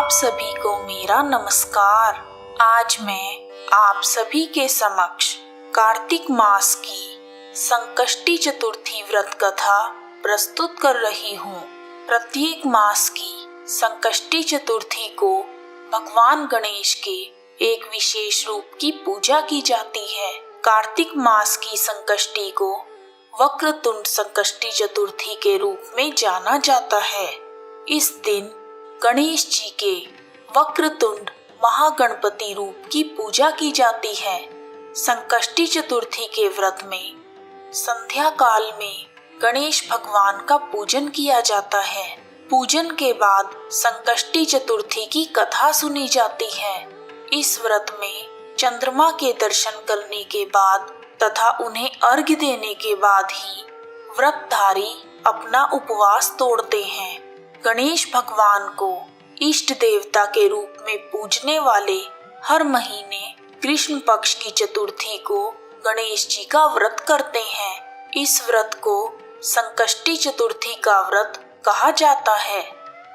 आप सभी को मेरा नमस्कार। आज मैं आप सभी के समक्ष कार्तिक मास की संकष्टी चतुर्थी व्रत कथा प्रस्तुत कर रही हूँ। प्रत्येक मास की संकष्टी चतुर्थी को भगवान गणेश के एक विशेष रूप की पूजा की जाती है। कार्तिक मास की संकष्टी को वक्रतुंड संकष्टी चतुर्थी के रूप में जाना जाता है। इस दिन गणेश जी के वक्रतुंड महागणपति रूप की पूजा की जाती है। संकष्टी चतुर्थी के व्रत में संध्या काल में गणेश भगवान का पूजन किया जाता है। पूजन के बाद संकष्टी चतुर्थी की कथा सुनी जाती है। इस व्रत में चंद्रमा के दर्शन करने के बाद तथा उन्हें अर्घ्य देने के बाद ही व्रतधारी अपना उपवास तोड़ते हैं। गणेश भगवान को इष्ट देवता के रूप में पूजने वाले हर महीने कृष्ण पक्ष की चतुर्थी को गणेश जी का व्रत करते हैं। इस व्रत को संकष्टी चतुर्थी का व्रत कहा जाता है।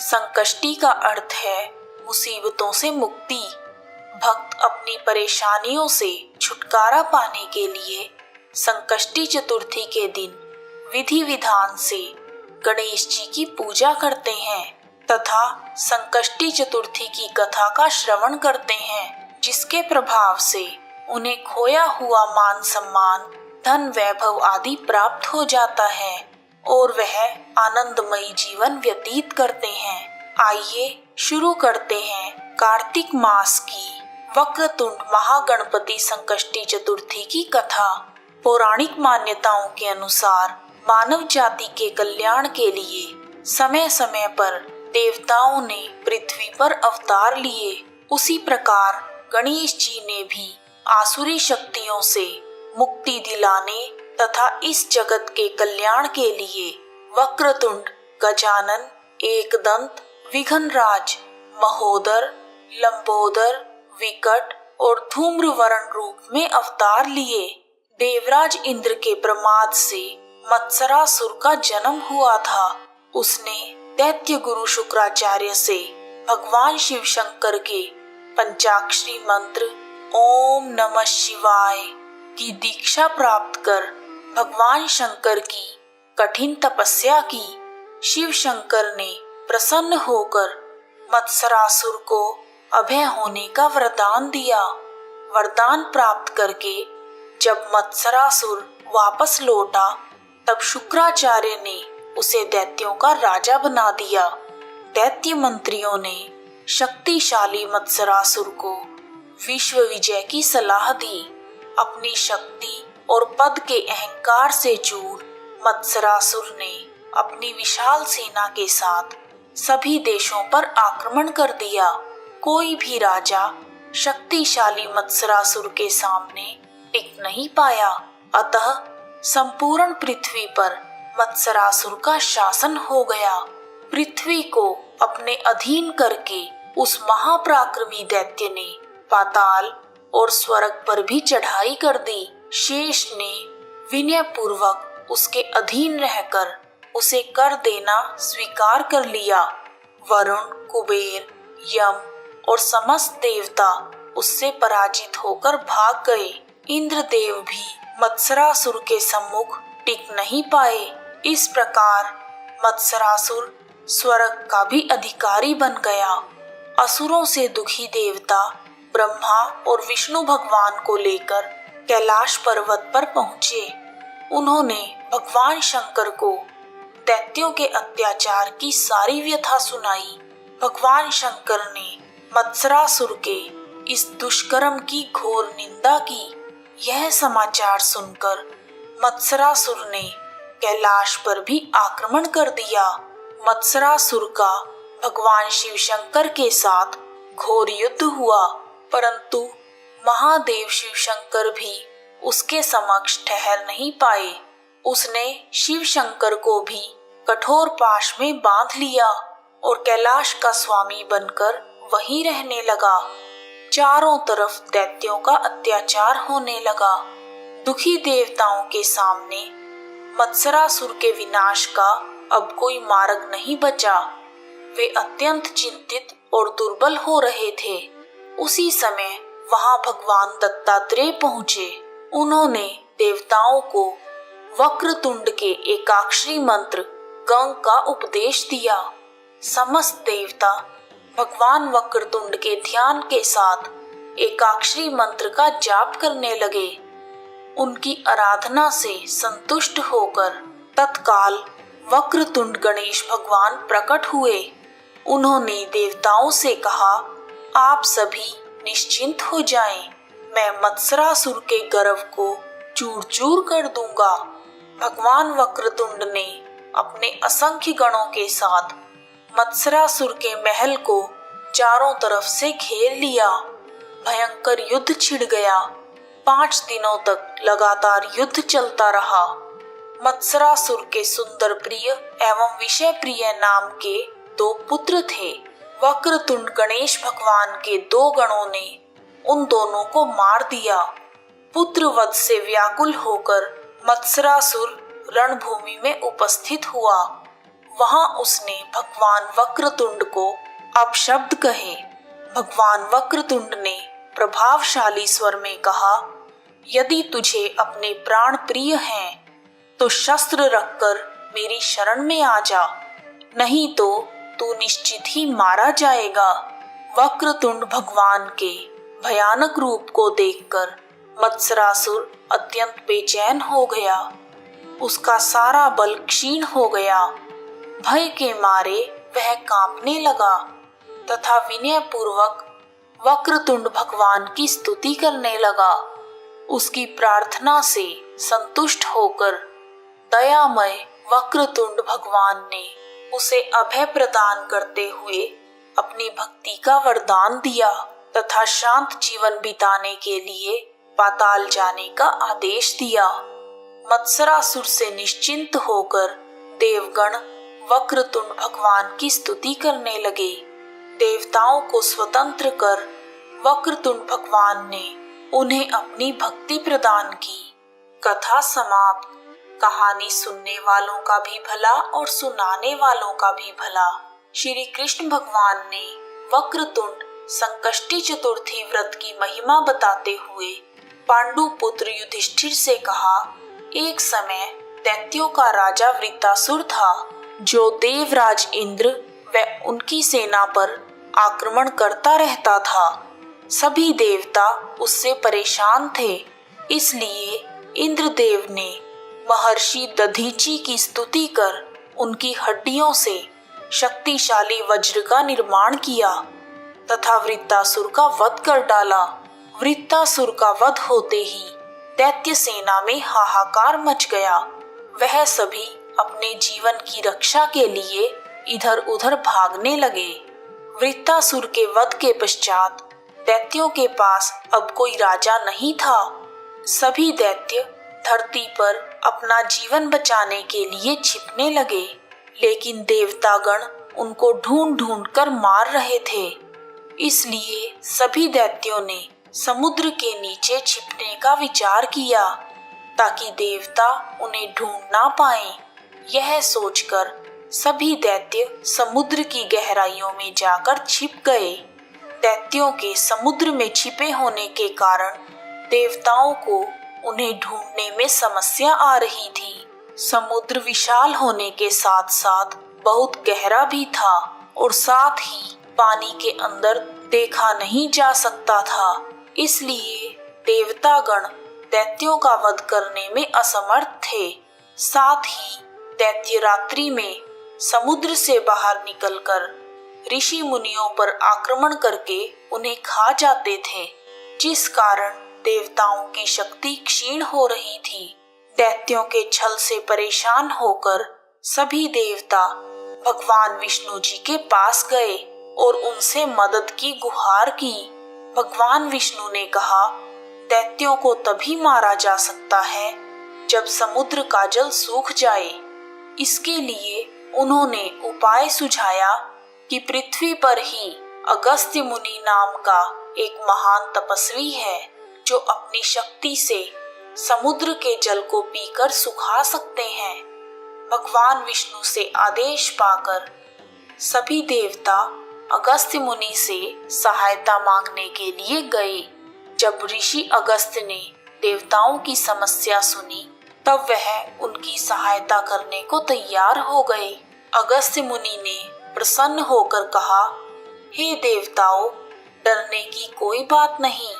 संकष्टी का अर्थ है मुसीबतों से मुक्ति। भक्त अपनी परेशानियों से छुटकारा पाने के लिए संकष्टी चतुर्थी के दिन विधि विधान से गणेश जी की पूजा करते हैं तथा संकष्टी चतुर्थी की कथा का श्रवण करते हैं, जिसके प्रभाव से उन्हें खोया हुआ मान सम्मान, धन वैभव आदि प्राप्त हो जाता है और वह आनंदमयी जीवन व्यतीत करते हैं। आइए शुरू करते हैं कार्तिक मास की वक्रतुंड महागणपति संकष्टी चतुर्थी की कथा। पौराणिक मान्यताओं के अनुसार मानव जाति के कल्याण के लिए समय समय पर देवताओं ने पृथ्वी पर अवतार लिए। उसी प्रकार गणेश जी ने भी आसुरी शक्तियों से मुक्ति दिलाने तथा इस जगत के कल्याण के लिए वक्रतुंड, गजानन, एकदंत, विघ्नराज, महोदर, लंबोदर, विकट और धूम्रवर्ण रूप में अवतार लिए। देवराज इंद्र के प्रमाद से मत्सरासुर का जन्म हुआ था। उसने दैत्य गुरु शुक्राचार्य से भगवान शिव शंकर के पंचाक्षरी मंत्र ओम नमः शिवाय की दीक्षा प्राप्त कर भगवान शंकर की कठिन तपस्या की। शिव शंकर ने प्रसन्न होकर मत्सरासुर को अभय होने का वरदान दिया। वरदान प्राप्त करके जब मत्सरासुर वापस लौटा तब शुक्राचार्य ने उसे दैत्यों का राजा बना दिया। दैत्य मंत्रियों ने शक्तिशाली मत्सरासुर को विश्व विजय की सलाह दी। अपनी शक्ति और पद के अहंकार से चूर मत्सरासुर ने अपनी विशाल सेना के साथ सभी देशों पर आक्रमण कर दिया। कोई भी राजा शक्तिशाली मत्सरासुर के सामने टिक नहीं पाया। अतः संपूर्ण पृथ्वी पर मत्सरासुर का शासन हो गया। पृथ्वी को अपने अधीन करके उस महापराक्रमी दैत्य ने पाताल और स्वर्ग पर भी चढ़ाई कर दी। शेष ने विनय पूर्वक उसके अधीन रहकर उसे कर देना स्वीकार कर लिया। वरुण, कुबेर, यम और समस्त देवता उससे पराजित होकर भाग गए। इंद्रदेव भी मत्सरासुर के सम्मुख टिक नहीं पाए। इस प्रकार मत्सरासुर स्वर्ग का भी अधिकारी बन गया। असुरों से दुखी देवता ब्रह्मा और विष्णु भगवान को लेकर कैलाश पर्वत पर पहुँचे। उन्होंने भगवान शंकर को दैत्यों के अत्याचार की सारी व्यथा सुनाई। भगवान शंकर ने मत्सरासुर के इस दुष्कर्म की घोर निंदा की। यह समाचार सुनकर मत्सरासुर ने कैलाश पर भी आक्रमण कर दिया। मत्सरासुर का भगवान शिव शंकर के साथ घोर युद्ध हुआ, परंतु महादेव शिव शंकर भी उसके समक्ष ठहर नहीं पाए। उसने शिव शंकर को भी कठोर पाश में बांध लिया और कैलाश का स्वामी बनकर वहीं रहने लगा। चारों तरफ दैत्यों का अत्याचार होने लगा। दुखी देवताओं के सामने मत्सरासुर के विनाश का अब कोई मार्ग नहीं बचा। वे अत्यंत चिंतित और दुर्बल हो रहे थे। उसी समय वहां भगवान दत्तात्रेय पहुंचे। उन्होंने देवताओं को वक्रतुंड के एकाक्षरी मंत्र गंग का उपदेश दिया। समस्त देवता भगवान वक्रतुंड के ध्यान के साथ एकाक्षरी मंत्र का जाप करने लगे। उनकी आराधना से संतुष्ट होकर तत्काल वक्रतुंड गणेश भगवान प्रकट हुए। उन्होंने देवताओं से कहा, आप सभी निश्चिंत हो जाएं, मैं मत्सरासुर के गर्व को चूर चूर कर दूंगा। भगवान वक्रतुंड ने अपने असंख्य गणों के साथ मत्सरासुर के महल को चारों तरफ से घेर लिया। भयंकर युद्ध छिड़ गया। 5 दिनों तक लगातार युद्ध चलता रहा। मत्सरासुर के सुंदर प्रिय एवं विषय प्रिय नाम के 2 पुत्र थे। वक्रतुंड गणेश भगवान के 2 गणों ने उन दोनों को मार दिया। पुत्र वध से व्याकुल होकर मत्सरासुर रणभूमि में उपस्थित हुआ। वहां उसने भगवान वक्रतुंड को अपशब्द कहे। भगवान वक्रतुंड ने प्रभावशाली स्वर में कहा, यदि तुझे अपने प्राण प्रिय हैं तो शस्त्र रखकर मेरी शरण में आ जा, नहीं तो तू निश्चित ही मारा जाएगा। वक्रतुंड भगवान के भयानक रूप को देखकर मत्सरासुर अत्यंत बेचैन हो गया। उसका सारा बल क्षीण हो गया। भय के मारे वह कांपने लगा तथा विनय पूर्वक वक्रतुंड भगवान की स्तुति करने लगा। उसकी प्रार्थना से संतुष्ट होकर दयामय वक्रतुंड भगवान ने उसे अभय प्रदान करते हुए अपनी भक्ति का वरदान दिया तथा शांत जीवन बिताने के लिए पाताल जाने का आदेश दिया। मत्सरासुर से निश्चिंत होकर देवगण वक्रतुंड भगवान की स्तुति करने लगे। देवताओं को स्वतंत्र कर वक्रतुंड भगवान ने उन्हें अपनी भक्ति प्रदान की। कथा समाप्त। कहानी सुनने वालों का भी भला और सुनाने वालों का भी भला। श्री कृष्ण भगवान ने वक्रतुंड संकष्टी चतुर्थी व्रत की महिमा बताते हुए पांडु पुत्र युधिष्ठिर से कहा, एक समय दैत्यों का राजा वृत्तासुर था, जो देवराज इंद्र व उनकी सेना पर आक्रमण करता रहता था। सभी देवता उससे परेशान थे। इसलिए इंद्रदेव ने महर्षि दधीची की स्तुति कर उनकी हड्डियों से शक्तिशाली वज्र का निर्माण किया तथा वृत्तासुर का वध कर डाला। वृत्तासुर का वध होते ही दैत्य सेना में हाहाकार मच गया। वह सभी अपने जीवन की रक्षा के लिए इधर उधर भागने लगे। वृत्तासुर के वध के पश्चात दैत्यों के पास अब कोई राजा नहीं था। सभी दैत्य धरती पर अपना जीवन बचाने के लिए छिपने लगे, लेकिन देवतागण उनको ढूंढ ढूंढ कर मार रहे थे। इसलिए सभी दैत्यों ने समुद्र के नीचे छिपने का विचार किया ताकि देवता उन्हें ढूंढ ना पाएं। यह सोचकर सभी दैत्य समुद्र की गहराइयों में जाकर छिप गए। दैत्यों के समुद्र में छिपे होने के कारण देवताओं को उन्हें ढूंढने में समस्या आ रही थी। समुद्र विशाल होने के साथ साथ बहुत गहरा भी था और साथ ही पानी के अंदर देखा नहीं जा सकता था। इसलिए देवतागण दैत्यों का वध करने में असमर्थ थे। साथ ही दैत्य रात्रि में समुद्र से बाहर निकलकर ऋषि मुनियों पर आक्रमण करके उन्हें खा जाते थे, जिस कारण देवताओं की शक्ति क्षीण हो रही थी। दैत्यों के छल से परेशान होकर सभी देवता भगवान विष्णु जी के पास गए और उनसे मदद की गुहार की। भगवान विष्णु ने कहा, दैत्यों को तभी मारा जा सकता है जब समुद्र का जल सूख जाए। इसके लिए उन्होंने उपाय सुझाया कि पृथ्वी पर ही अगस्त्य मुनि नाम का एक महान तपस्वी है, जो अपनी शक्ति से समुद्र के जल को पीकर सुखा सकते हैं। भगवान विष्णु से आदेश पाकर सभी देवता अगस्त्य मुनि से सहायता मांगने के लिए गए। जब ऋषि अगस्त्य ने देवताओं की समस्या सुनी तब वह उनकी सहायता करने को तैयार हो गए। अगस्त्य मुनि ने प्रसन्न होकर कहा, हे देवताओं, डरने की कोई बात नहीं,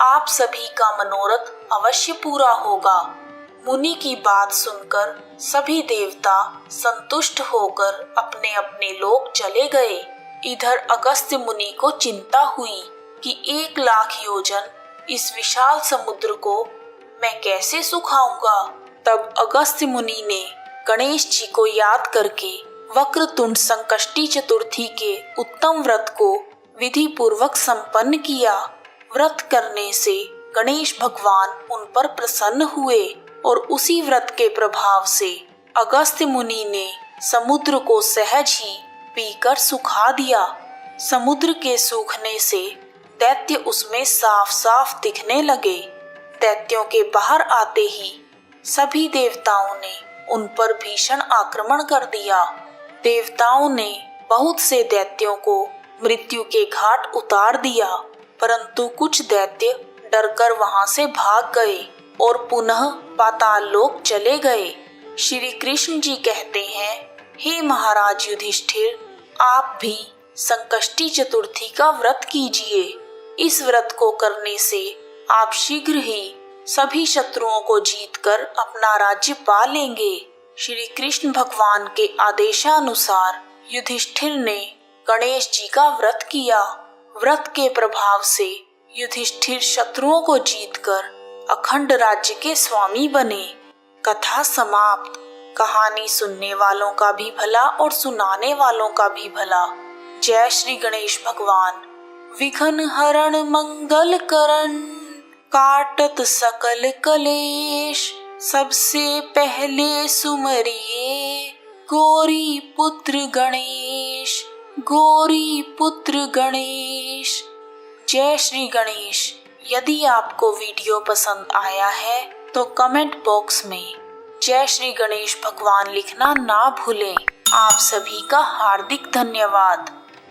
आप सभी का मनोरथ अवश्य पूरा होगा। मुनि की बात सुनकर सभी देवता संतुष्ट होकर अपने अपने लोक चले गए। इधर अगस्त्य मुनि को चिंता हुई कि 1,00,000 योजन इस विशाल समुद्र को मैं कैसे सुखाऊंगा। तब अगस्त्य मुनि ने गणेश जी को याद करके वक्रतुंड संकष्टी चतुर्थी के उत्तम व्रत को विधि पूर्वक संपन्न किया। व्रत करने से गणेश भगवान उन पर प्रसन्न हुए और उसी व्रत के प्रभाव से अगस्त्य मुनि ने समुद्र को सहज ही पीकर सुखा दिया। समुद्र के सूखने से दैत्य उसमें साफ साफ दिखने लगे। दैत्यों के बाहर आते ही सभी देवताओं ने उन पर भीषण आक्रमण कर दिया। देवताओं ने बहुत से दैत्यों को मृत्यु के घाट उतार दिया, परंतु कुछ दैत्य डरकर वहां से भाग गए और पुनः पाताल लोक चले गए। श्री कृष्ण जी कहते हैं, हे महाराज युधिष्ठिर, आप भी संकष्टी चतुर्थी का व्रत कीजिए। इस व्रत को करने से आप शीघ्र ही सभी शत्रुओं को जीतकर अपना राज्य पा लेंगे। श्री कृष्ण भगवान के आदेशानुसार युधिष्ठिर ने गणेश जी का व्रत किया। व्रत के प्रभाव से युधिष्ठिर शत्रुओं को जीतकर अखंड राज्य के स्वामी बने। कथा समाप्त। कहानी सुनने वालों का भी भला और सुनाने वालों का भी भला। जय श्री गणेश भगवान। विघ्न हरण मंगल करण, काटत सकल कलेश, सबसे पहले सुमरिए गौरी पुत्र गणेश, गौरी पुत्र गणेश। जय श्री गणेश। यदि आपको वीडियो पसंद आया है तो कमेंट बॉक्स में जय श्री गणेश भगवान लिखना ना भूलें। आप सभी का हार्दिक धन्यवाद।